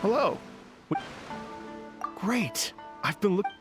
Hello. Great. I've been looking.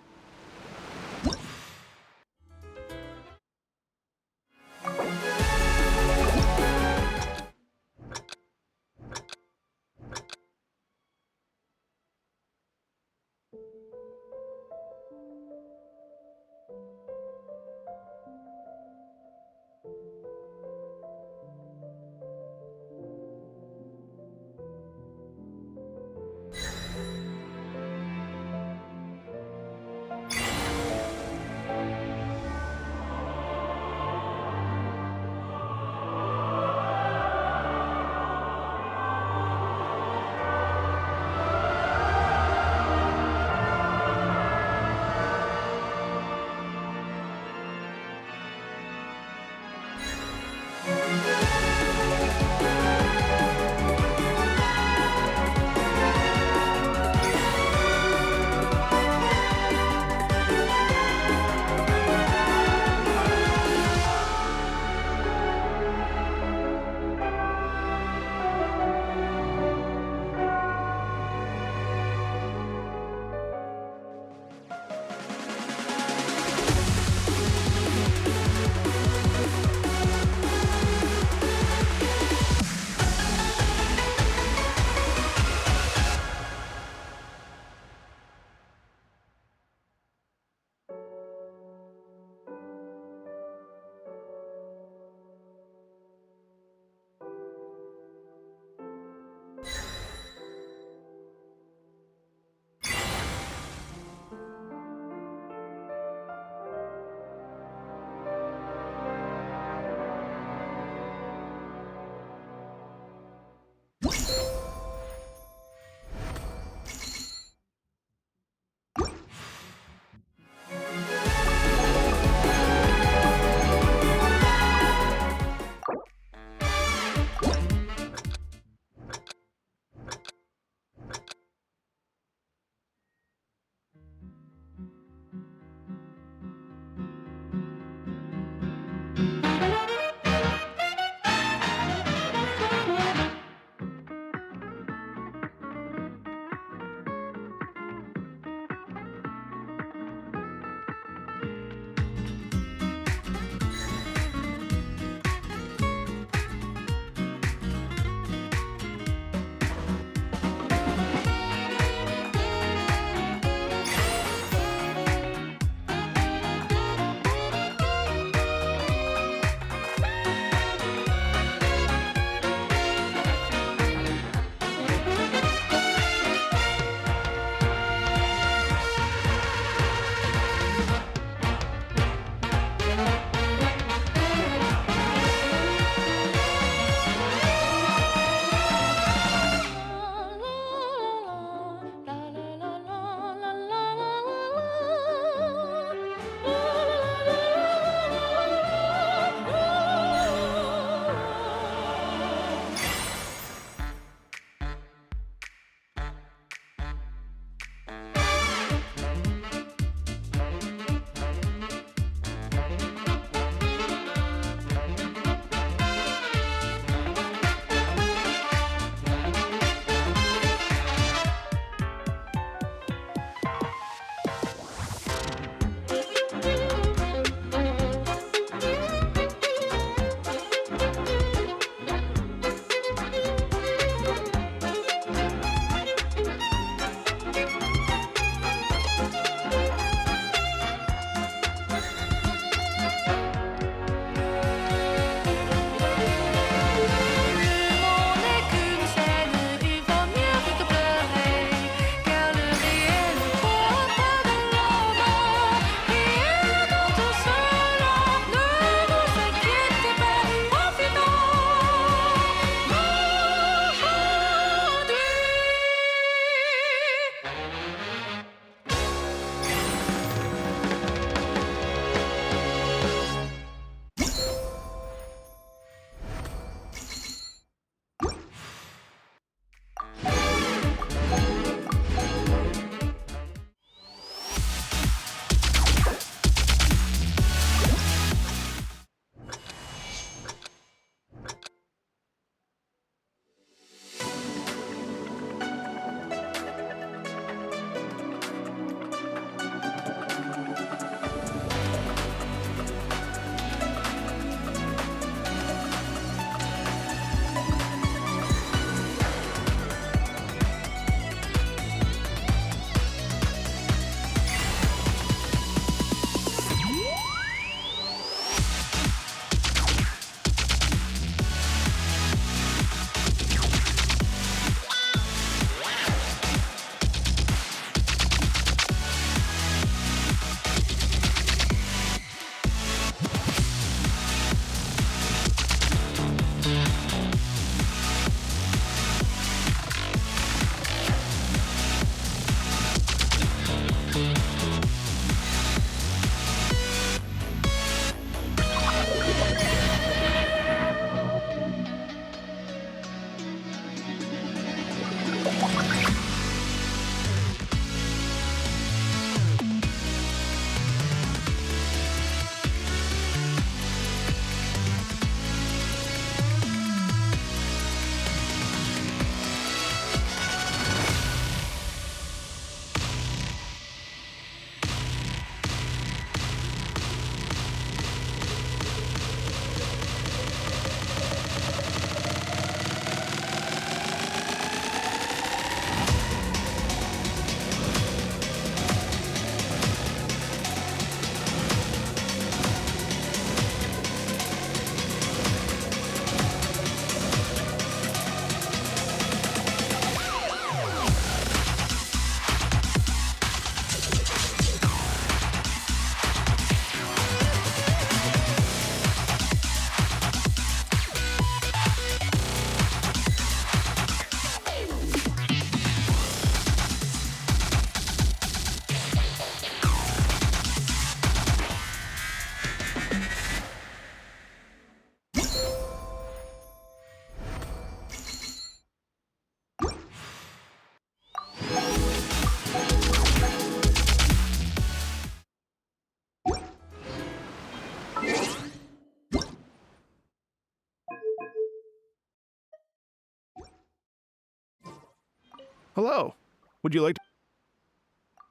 Hello. Would you like to...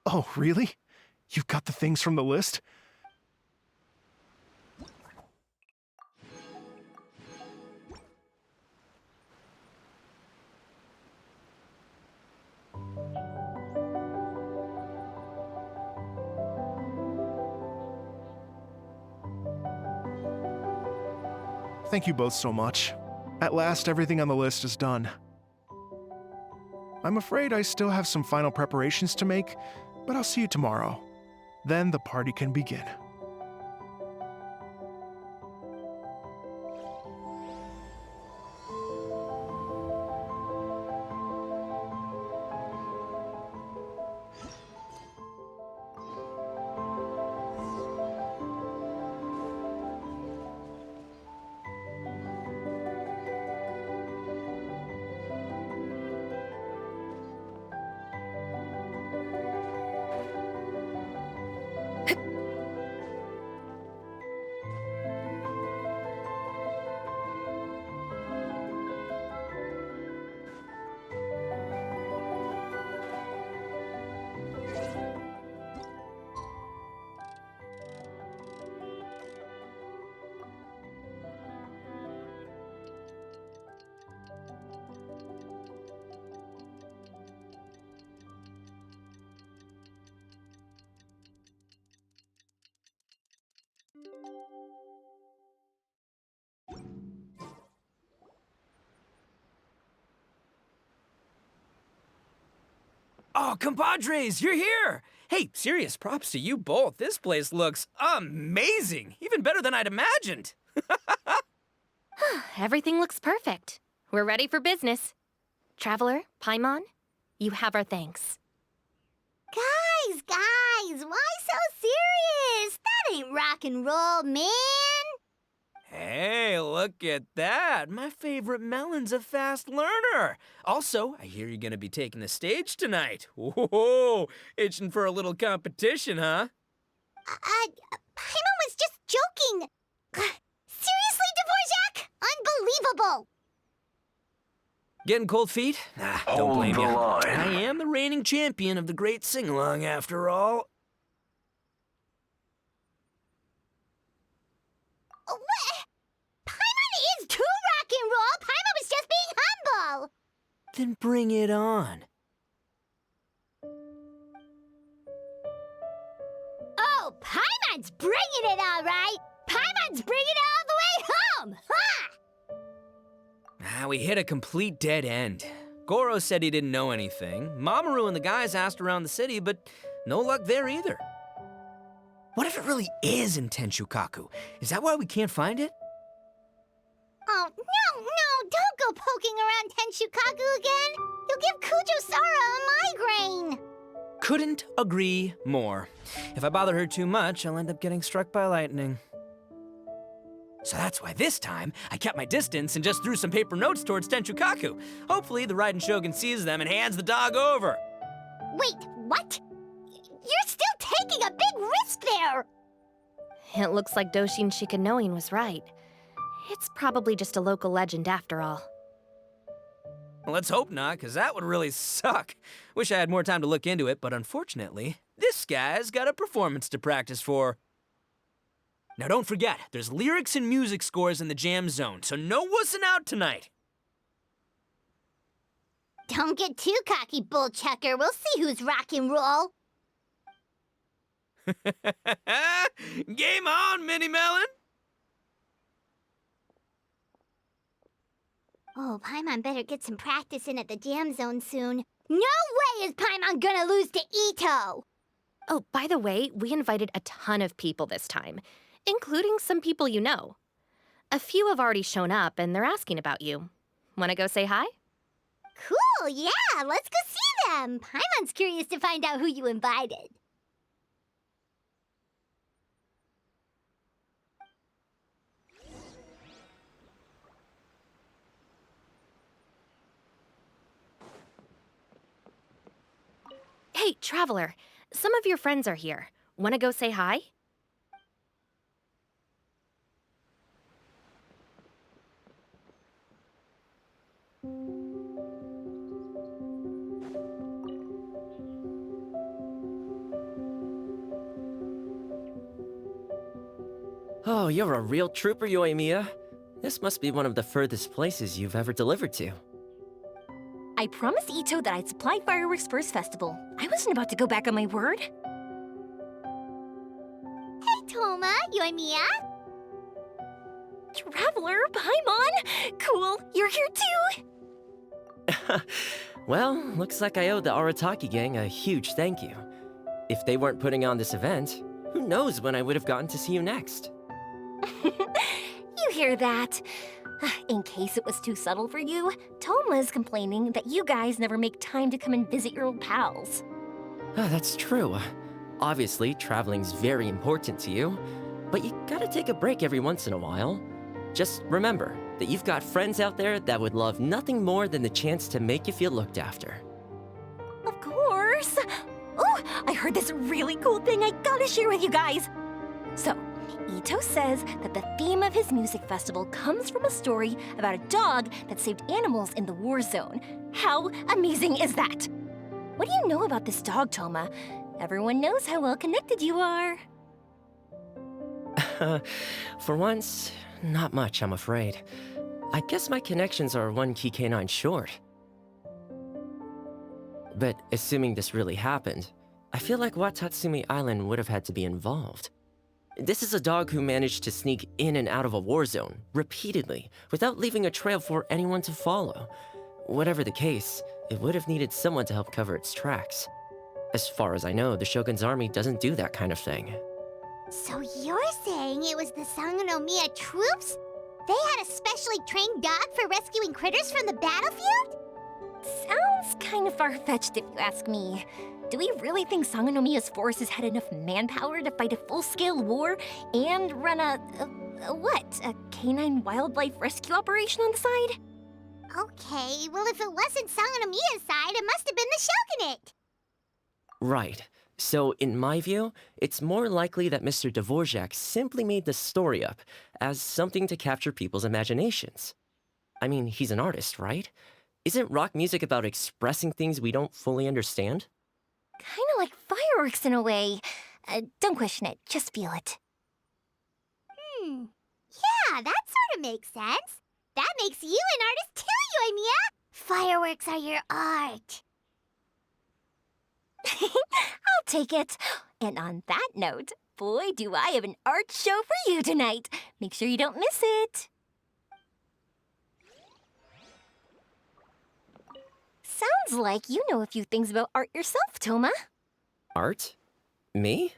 Oh, really? You've got the things from the list? Thank you both so much. At last, everything on the list is done. I'm afraid I still have some final preparations to make, but I'll see you tomorrow. Then the party can begin. Oh, compadres, you're here! Hey, serious props to you both. This place looks amazing. Even better than I'd imagined. Everything looks perfect. We're ready for business. Traveler, Paimon, you have our thanks. Guys, why so serious? That ain't rock and roll, man. Hey, look at that. My favorite melon's a fast learner. Also, I hear you're gonna be taking the stage tonight. Whoa, itching for a little competition, huh? Paimon was just joking. Seriously, Dvorak? Unbelievable. Getting cold feet? Don't blame you. Hold the line. I am the reigning champion of the great sing-along, after all. What? Paimon is too rock and roll. Paimon was just being humble. Then bring it on. Oh, Paimon's bringing it all right. Paimon's bringing it all the way home. Ha! We hit a complete dead end. Goro said he didn't know anything. Mamoru and the guys asked around the city, but no luck there either. What if it really is in Tenshukaku? Is that why we can't find it? Oh, no, don't go poking around Tenshukaku again. You'll give Kujo-Sara a migraine. Couldn't agree more. If I bother her too much, I'll end up getting struck by lightning. So that's why this time, I kept my distance and just threw some paper notes towards Tenshukaku. Hopefully, the Raiden Shogun sees them and hands the dog over. Wait, what? You're still taking a big risk there. It looks like Doshin Shikanoin was right. It's probably just a local legend after all. Let's hope not, because that would really suck. Wish I had more time to look into it, but unfortunately, this guy's got a performance to practice for. Now don't forget, there's lyrics and music scores in the jam zone, so no wussing out tonight. Don't get too cocky, bullchucker. We'll see who's rock and roll. Game on, Mini Melon! Oh, Paimon better get some practice in at the jam zone soon. No way is Paimon gonna lose to Ito! Oh, by the way, we invited a ton of people this time, including some people you know. A few have already shown up, and they're asking about you. Wanna go say hi? Cool, yeah, let's go see them. Paimon's curious to find out who you invited. Hey, Traveler, some of your friends are here. Wanna go say hi? Oh, you're a real trooper, Yoimiya. This must be one of the furthest places you've ever delivered to. I promised Ito that I'd supply fireworks for his festival. I wasn't about to go back on my word. Hey, Toma, Yoimiya. Traveler, Paimon! Cool, you're here too! Well, looks like I owe the Arataki gang a huge thank you. If they weren't putting on this event, who knows when I would have gotten to see you next. You hear that? In case it was too subtle for you, Toma's complaining that you guys never make time to come and visit your old pals. That's true. Obviously, traveling's very important to you, but you gotta take a break every once in a while. Just remember that you've got friends out there that would love nothing more than the chance to make you feel looked after. Of course! Oh, I heard this really cool thing I gotta share with you guys! So, Ito says that the theme of his music festival comes from a story about a dog that saved animals in the war zone. How amazing is that? What do you know about this dog, Toma? Everyone knows how well connected you are. For once, not much, I'm afraid. I guess my connections are one key canine short. But assuming this really happened, I feel like Watatsumi Island would have had to be involved. This is a dog who managed to sneak in and out of a war zone, repeatedly, without leaving a trail for anyone to follow. Whatever the case, it would have needed someone to help cover its tracks. As far as I know, the Shogun's army doesn't do that kind of thing. So you're saying it was the Sangonomiya troops? They had a specially trained dog for rescuing critters from the battlefield? Sounds kind of far-fetched if you ask me. Do we really think Sangonomiya's forces had enough manpower to fight a full-scale war and run a canine wildlife rescue operation on the side? Okay, well if it wasn't Sangonomiya's side, it must have been the Shogunate. Right. So, in my view, it's more likely that Mr. Dvorak simply made the story up as something to capture people's imaginations. I mean, he's an artist, right? Isn't rock music about expressing things we don't fully understand? Kinda like fireworks in a way. Don't question it, just feel it. Yeah, that sort of makes sense. That makes you an artist too, Yoimiya. Fireworks are your art. I'll take it. And on that note, boy, do I have an art show for you tonight. Make sure you don't miss it. Sounds like you know a few things about art yourself, Toma. Art? Me?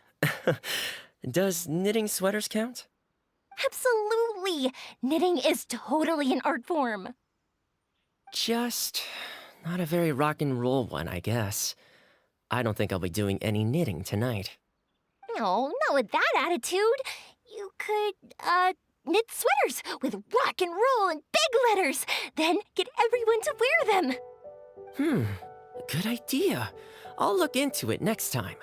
Does knitting sweaters count? Absolutely! Knitting is totally an art form. Just not a very rock and roll one, I guess. I don't think I'll be doing any knitting tonight. No, not with that attitude. You could, knit sweaters with rock and roll and big letters, then get everyone to wear them. Good idea. I'll look into it next time.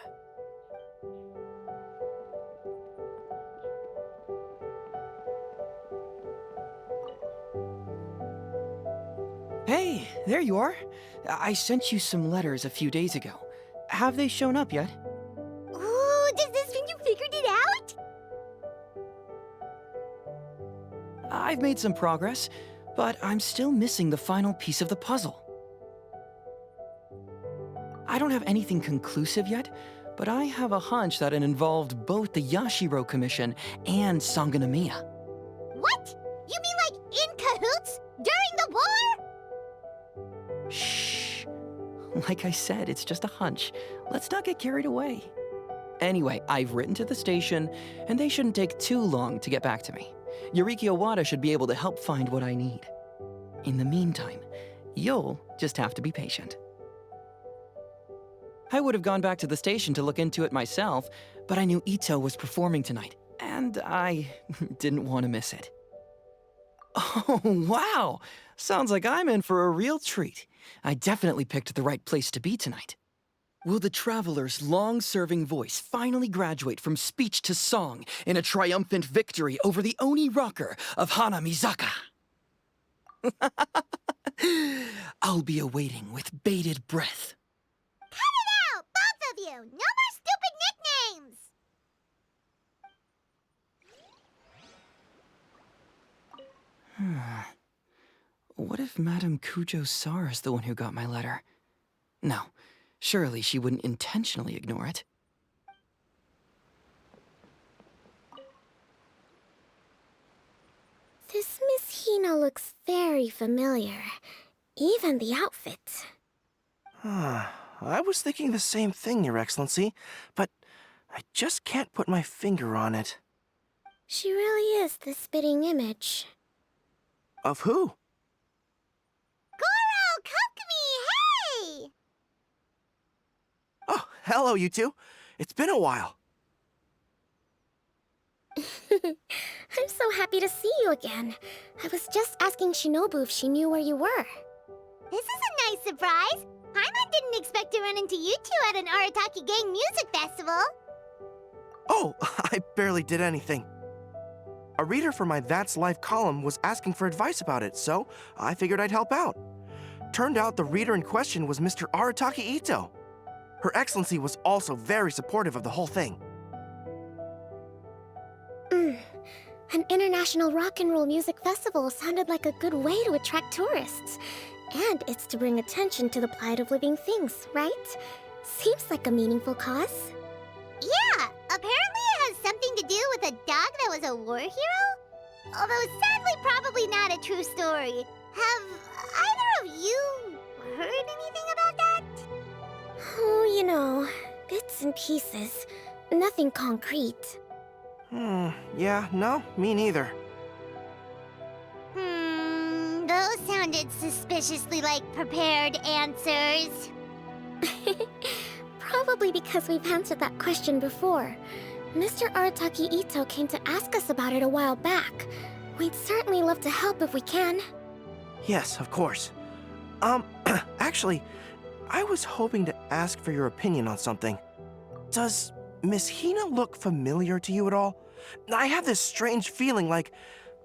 Hey, there you are. I sent you some letters a few days ago. Have they shown up yet? Ooh, does this mean you figured it out? I've made some progress, but I'm still missing the final piece of the puzzle. I don't have anything conclusive yet, but I have a hunch that it involved both the Yashiro Commission and Sangonomiya. What? You mean like in cahoots? During the war? Shh. Like I said, it's just a hunch. Let's not get carried away. Anyway, I've written to the station, and they shouldn't take too long to get back to me. Yuriki Owada should be able to help find what I need. In the meantime, you'll just have to be patient. I would have gone back to the station to look into it myself, but I knew Ito was performing tonight, and I didn't want to miss it. Oh, wow! Sounds like I'm in for a real treat. I definitely picked the right place to be tonight. Will the traveler's long-serving voice finally graduate from speech to song in a triumphant victory over the Oni rocker of Hanamizaka? I'll be awaiting with bated breath. Cut it out, both of you! No more stupid nicknames! What if Madame Kujo-Sar is the one who got my letter? No, surely she wouldn't intentionally ignore it. This Miss Hina looks very familiar. Even the outfit. I was thinking the same thing, Your Excellency, but I just can't put my finger on it. She really is the spitting image. Of who? Goro, Kokumi, hey! Oh, hello, you two. It's been a while. I'm so happy to see you again. I was just asking Shinobu if she knew where you were. This is a nice surprise. Paimon didn't expect to run into you two at an Arataki Gang music festival. Oh, I barely did anything. A reader for my That's Life column was asking for advice about it, so I figured I'd help out. Turned out the reader in question was Mr. Arataki Ito. Her Excellency was also very supportive of the whole thing. An international rock and roll music festival sounded like a good way to attract tourists. And it's to bring attention to the plight of living things, right? Seems like a meaningful cause. Yeah, apparently it has something to do with a dog that was a war hero? Although sadly probably not a true story. Have either of you heard anything about that? Oh, you know, bits and pieces. Nothing concrete. Yeah, no, me neither. Those sounded suspiciously like prepared answers. Probably because we've answered that question before. Mr. Arataki Ito came to ask us about it a while back. We'd certainly love to help if we can. Yes, of course. Actually, I was hoping to ask for your opinion on something. Does Miss Hina look familiar to you at all? I have this strange feeling like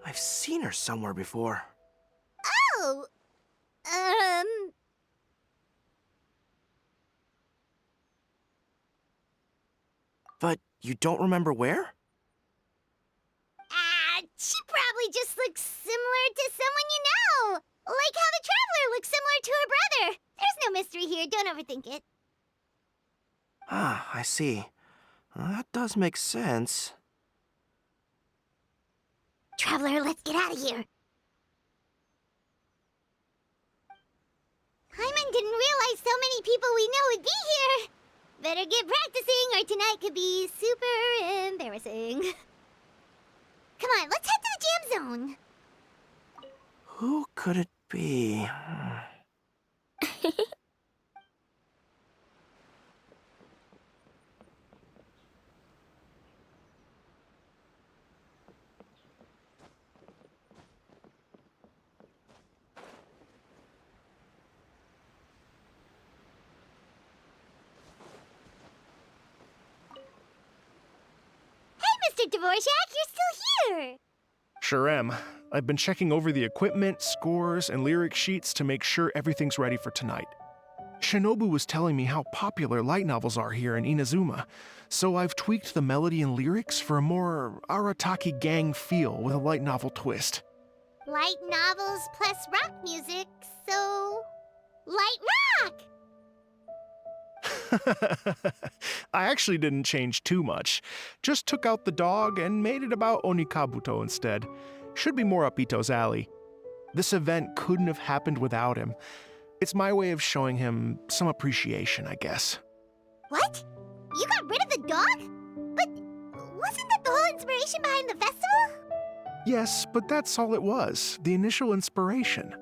I've seen her somewhere before. Oh, But you don't remember where? she probably just looks similar to someone you know. Like how the Traveler looks similar to her brother. There's no mystery here, don't overthink it. Ah, I see. That does make sense. Traveler, let's get out of here. Hyman didn't realize so many people we know would be here. Better get practicing or tonight could be super embarrassing. Come on, let's head to the jam zone. Who could it be? Mr. Dvorak, you're still here! Sure am. I've been checking over the equipment, scores, and lyric sheets to make sure everything's ready for tonight. Shinobu was telling me how popular light novels are here in Inazuma, so I've tweaked the melody and lyrics for a more Arataki Gang feel with a light novel twist. Light novels plus rock music, so... light rock! I actually didn't change too much. Just took out the dog and made it about Onikabuto instead. Should be more up Ito's alley. This event couldn't have happened without him. It's my way of showing him some appreciation, I guess. What? You got rid of the dog? But wasn't that the whole inspiration behind the festival? Yes, but that's all it was, the initial inspiration.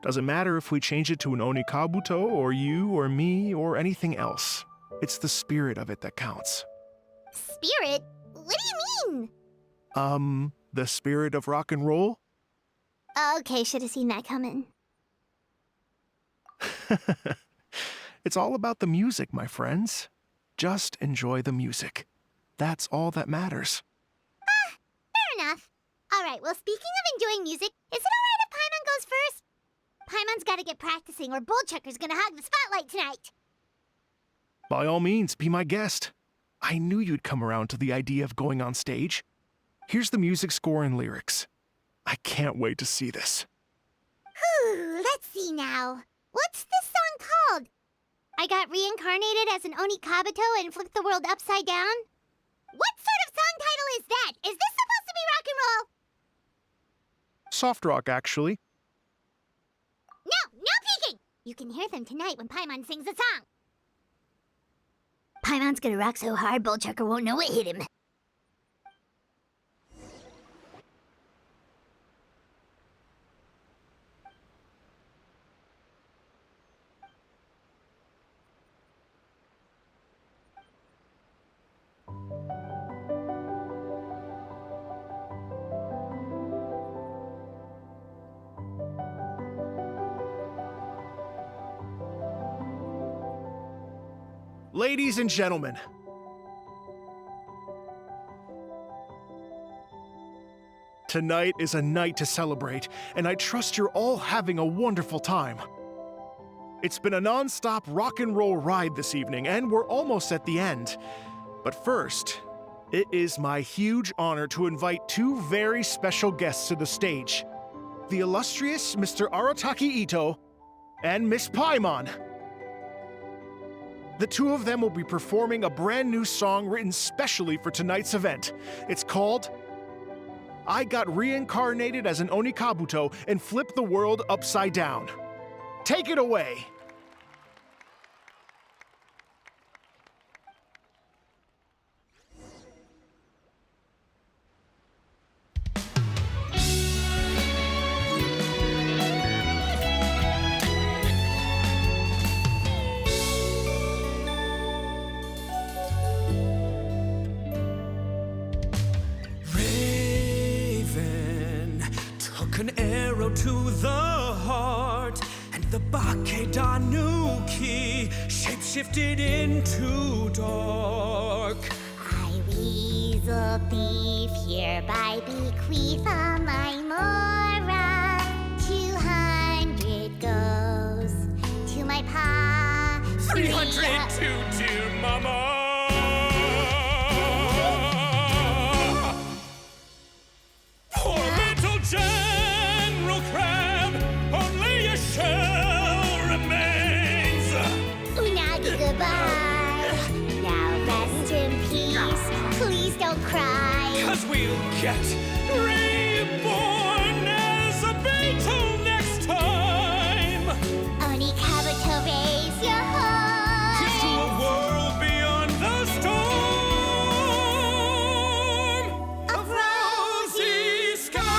Doesn't matter if we change it to an Onikabuto, or you, or me, or anything else. It's the spirit of it that counts. Spirit? What do you mean? The spirit of rock and roll? Okay, should have seen that coming. It's all about the music, my friends. Just enjoy the music. That's all that matters. Fair enough. Alright, well, speaking of enjoying music, is it alright if Paimon goes first? Paimon's gotta get practicing or Bullchucker's gonna hog the spotlight tonight. By all means, be my guest. I knew you'd come around to the idea of going on stage. Here's the music score and lyrics. I can't wait to see this. Whew, let's see now. What's this song called? I got reincarnated as an Oni Kabuto and flipped the world upside down? What sort of song title is that? Is this supposed to be rock and roll? Soft rock, actually. No peeking! You can hear them tonight when Paimon sings a song. Paimon's gonna rock so hard, Bullchucker won't know what hit him. Ladies and gentlemen, tonight is a night to celebrate, and I trust you're all having a wonderful time. It's been a non-stop rock and roll ride this evening, and we're almost at the end. But first, it is my huge honor to invite two very special guests to the stage. The illustrious Mr. Arataki Ito and Miss Paimon. The two of them will be performing a brand new song written specially for tonight's event. It's called I Got Reincarnated as an Oni Kabuto and Flipped the World Upside Down. Take it away! An arrow to the heart, and the Bakedanuki shapeshifted into dark. I weasel thief hereby bequeath a my mora. 200 goes to my pa. 300 to dear mama. Poor little General Crab, only a shell remains. Unagi goodbye. Now rest in peace. Please don't cry. 'Cause we'll get reborn as a beetle next time. Oni Kabuto, raise your heart. Here's to a world beyond the storm of rosy skies.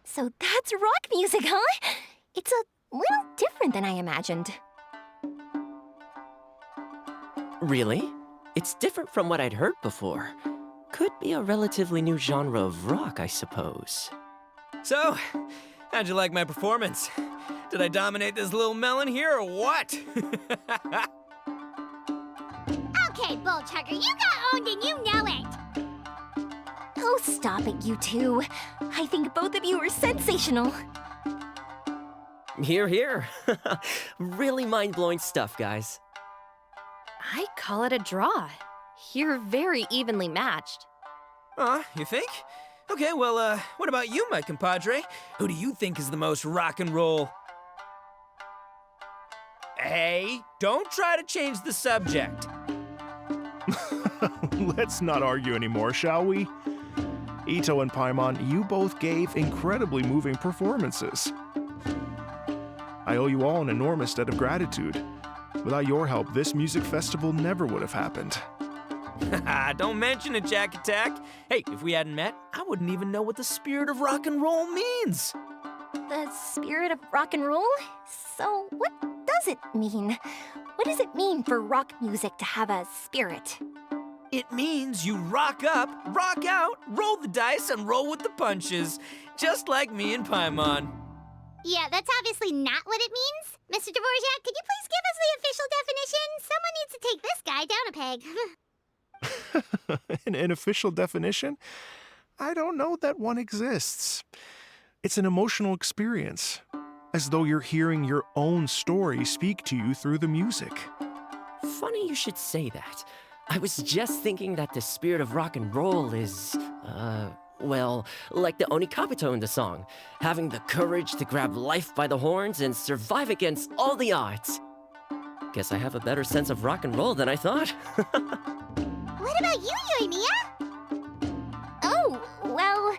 So that's rock music, huh? It's a little different than I imagined. Really? It's different from what I'd heard before. Could be a relatively new genre of rock, I suppose. So, how'd you like my performance? Did I dominate this little melon here or what? Okay, Bullchucker, you got owned and you know it. Oh, stop it, you two. I think both of you are sensational. Here, here. Really mind-blowing stuff, guys. I call it a draw. You're very evenly matched. You think? Okay, well, what about you, my compadre? Who do you think is the most rock and roll? Hey, don't try to change the subject. Let's not argue anymore, shall we? Ito and Paimon, you both gave incredibly moving performances. I owe you all an enormous debt of gratitude. Without your help, this music festival never would have happened. Don't mention it, Jack Attack. Hey, if we hadn't met, I wouldn't even know what the spirit of rock and roll means. The spirit of rock and roll? So what does it mean? What does it mean for rock music to have a spirit? It means you rock up, rock out, roll the dice, and roll with the punches. Just like me and Paimon. Yeah, that's obviously not what it means. Mr. Dvorak, could you please give us the official definition? Someone needs to take this guy down a peg. An official definition? I don't know that one exists. It's an emotional experience, as though you're hearing your own story speak to you through the music. Funny you should say that. I was just thinking that the spirit of rock and roll is, well, like the Onikabuto in the song, having the courage to grab life by the horns and survive against all the odds. Guess I have a better sense of rock and roll than I thought. What about you, Yoimiya? Oh, well,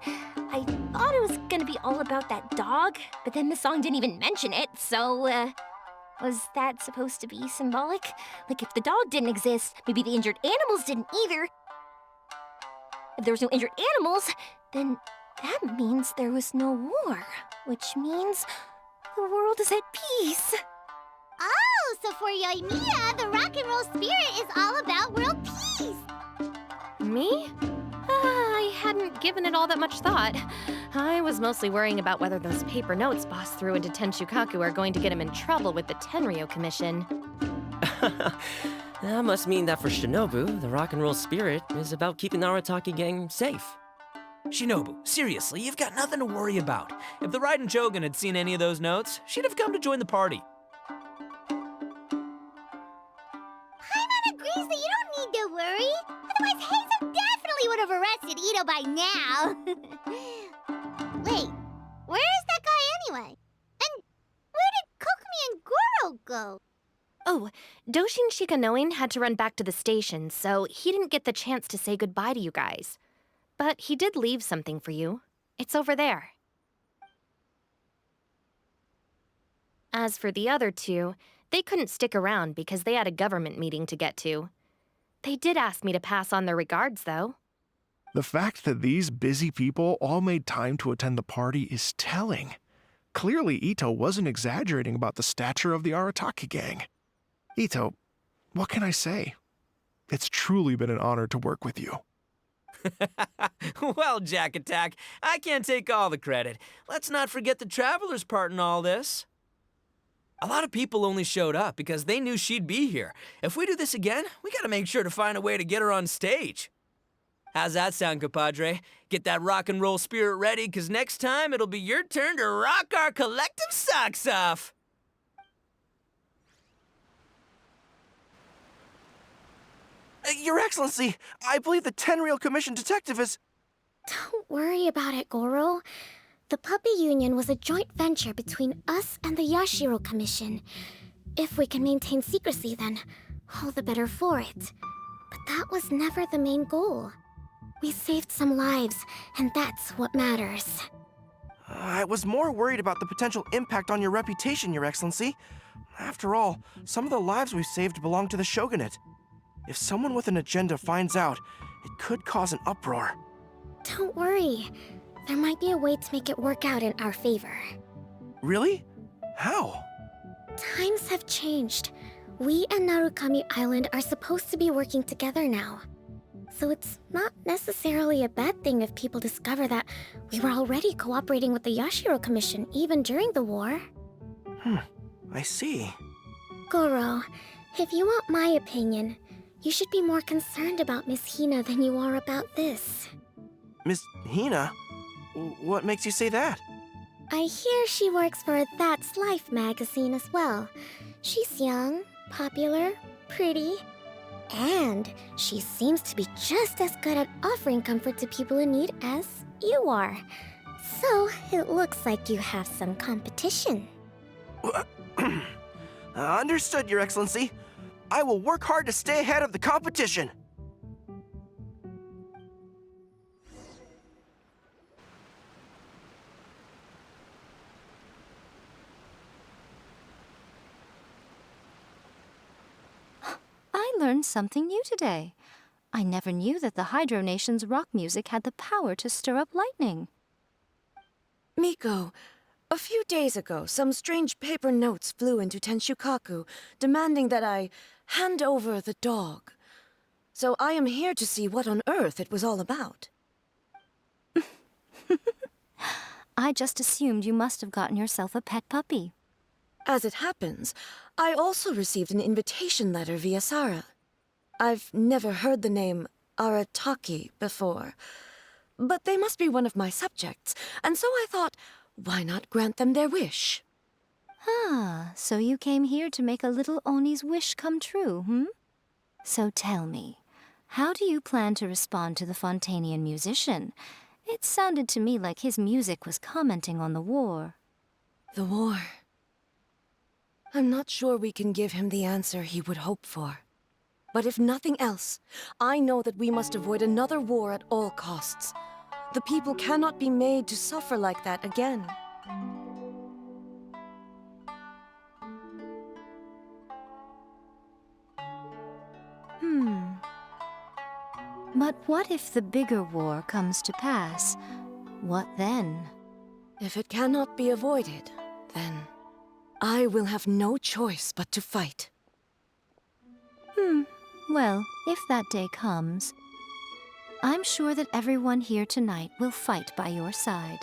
I thought it was gonna be all about that dog, but then the song didn't even mention it, so, was that supposed to be symbolic? Like, if the dog didn't exist, maybe the injured animals didn't either. If there was no injured animals, then that means there was no war, which means the world is at peace. Oh, so for Yoimiya, the rock and roll spirit is all about world peace. Me? I hadn't given it all that much thought. I was mostly worrying about whether those paper notes Boss threw into Tenshukaku are going to get him in trouble with the Tenryo Commission. That must mean that for Shinobu, the rock and roll spirit is about keeping the Arataki gang safe. Shinobu, seriously, you've got nothing to worry about. If the Raiden Shogun had seen any of those notes, she'd have come to join the party. Paimon agrees that you don't need to worry. Otherwise, Heizo definitely would have arrested Ito by now. Wait, where is that guy anyway? And where did Kokumi and Goro go? Oh, Doshin Shikanoin had to run back to the station, so he didn't get the chance to say goodbye to you guys. But he did leave something for you. It's over there. As for the other two, they couldn't stick around because they had a government meeting to get to. They did ask me to pass on their regards, though. The fact that these busy people all made time to attend the party is telling. Clearly, Ito wasn't exaggerating about the stature of the Arataki gang. Ito, what can I say? It's truly been an honor to work with you. Well, Jack Attack, I can't take all the credit. Let's not forget the Traveler's part in all this. A lot of people only showed up because they knew she'd be here. If we do this again, we gotta make sure to find a way to get her on stage. How's that sound, compadre? Get that rock and roll spirit ready, because next time it'll be your turn to rock our collective socks off. Your Excellency, I believe the Tenryo Commission detective is... Don't worry about it, Goro. The Puppy Union was a joint venture between us and the Yashiro Commission. If we can maintain secrecy, then all the better for it. But that was never the main goal. We saved some lives, and that's what matters. I was more worried about the potential impact on your reputation, Your Excellency. After all, some of the lives we've saved belong to the Shogunate. If someone with an agenda finds out, it could cause an uproar. Don't worry. There might be a way to make it work out in our favor. Really? How? Times have changed. We and Narukami Island are supposed to be working together now. So it's not necessarily a bad thing if people discover that we were already cooperating with the Yashiro Commission even during the war. I see. Goro, if you want my opinion, you should be more concerned about Miss Hina than you are about this. Miss Hina? What makes you say that? I hear she works for That's Life magazine as well. She's young, popular, pretty, and she seems to be just as good at offering comfort to people in need as you are. So it looks like you have some competition. Understood, Your Excellency. I will work hard to stay ahead of the competition. I learned something new today. I never knew that the Hydro Nation's rock music had the power to stir up lightning. Miko, a few days ago, some strange paper notes flew into Tenshukaku, demanding that I hand over the dog. So I am here to see what on earth it was all about. I just assumed you must have gotten yourself a pet puppy. As it happens, I also received an invitation letter via Sarah. I've never heard the name Arataki before, but they must be one of my subjects, and so I thought, why not grant them their wish? Ah, so you came here to make a little Oni's wish come true, hmm? So tell me, how do you plan to respond to the Fontanian musician? It sounded to me like his music was commenting on the war. The war. I'm not sure we can give him the answer he would hope for. But if nothing else, I know that we must avoid another war at all costs. The people cannot be made to suffer like that again. But what if the bigger war comes to pass? What then? If it cannot be avoided, then I will have no choice but to fight. Well, if that day comes, I'm sure that everyone here tonight will fight by your side.